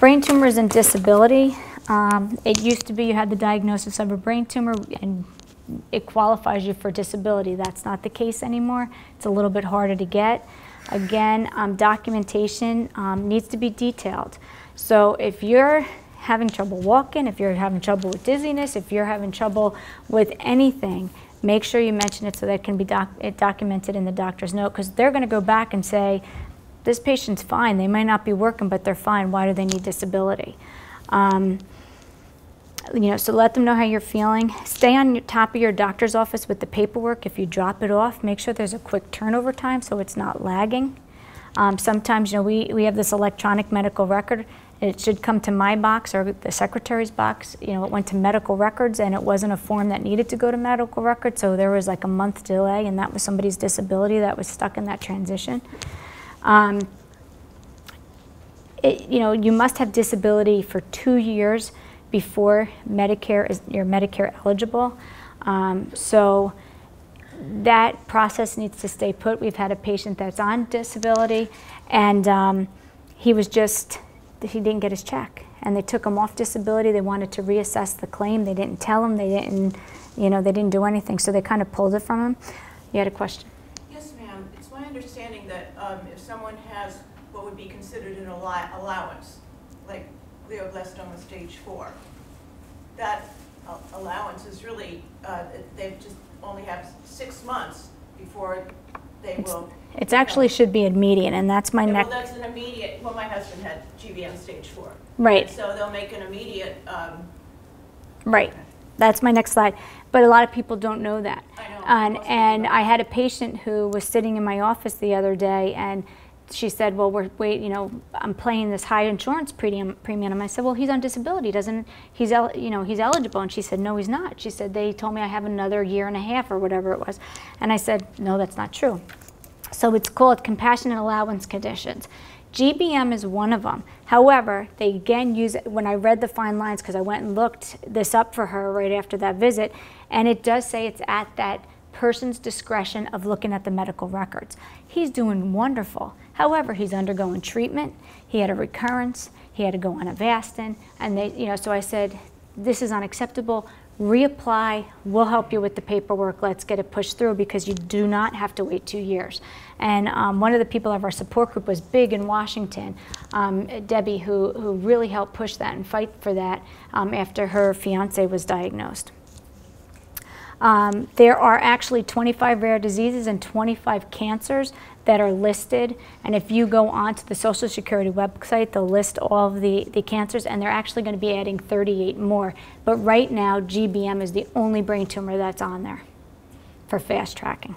Brain tumors and disability. It used to be you had the diagnosis of a brain tumor and it qualifies you for disability. That's not the case anymore. It's a little bit harder to get. Again, documentation needs to be detailed. So if you're having trouble walking, if you're having trouble with dizziness, if you're having trouble with anything, make sure you mention it so that it can be documented in the doctor's note, because they're going to go back and say, this patient's fine. They might not be working, but they're fine. Why do they need disability? You know, so let them know how you're feeling. Stay on top of your doctor's office with the paperwork. If you drop it off, make sure there's a quick turnover time so it's not lagging. Sometimes, you know, we have this electronic medical record. It should come to my box or the secretary's box. You know, it went to medical records and it wasn't a form that needed to go to medical records, so there was like a month delay, and that was somebody's disability that was stuck in that transition. You know, you must have disability for 2 years before you're Medicare eligible. So that process needs to stay put. We've had a patient that's on disability, and he didn't get his check, and they took him off disability. They wanted to reassess the claim. They didn't tell him. They didn't do anything. So they kind of pulled it from him. You had a question? Yes, ma'am. It's my understanding that if someone has what would be considered an allowance, like glioblastoma stage 4, that allowance is really, they just only have 6 months before they will. It actually should be immediate, and that's my next. Well, that's an immediate. Well, my husband had GBM stage 4. Right. So they'll make an immediate. Right. Okay. That's my next slide. But a lot of people don't know that. I know. And I had a patient who was sitting in my office the other day, and she said, well, I'm paying this high insurance premium. I said, well, he's on disability, he's eligible. And she said, no, he's not. She said, they told me I have another 1.5 years or whatever it was. And I said, no, that's not true. So it's called compassionate allowance conditions. GBM is one of them. However, they again use it when I read the fine lines, because I went and looked this up for her right after that visit, and it does say it's at that person's discretion of looking at the medical records. He's doing wonderful. However, he's undergoing treatment. He had a recurrence. He had to go on Avastin, and so I said, this is unacceptable. Reapply. We'll help you with the paperwork. Let's get it pushed through, because you do not have to wait 2 years. And one of the people of our support group was big in Washington, Debbie, who really helped push that and fight for that after her fiance was diagnosed. There are actually 25 rare diseases and 25 cancers that are listed, and if you go onto the Social Security website, they'll list all of the cancers, and they're actually going to be adding 38 more. But right now, GBM is the only brain tumor that's on there for fast tracking.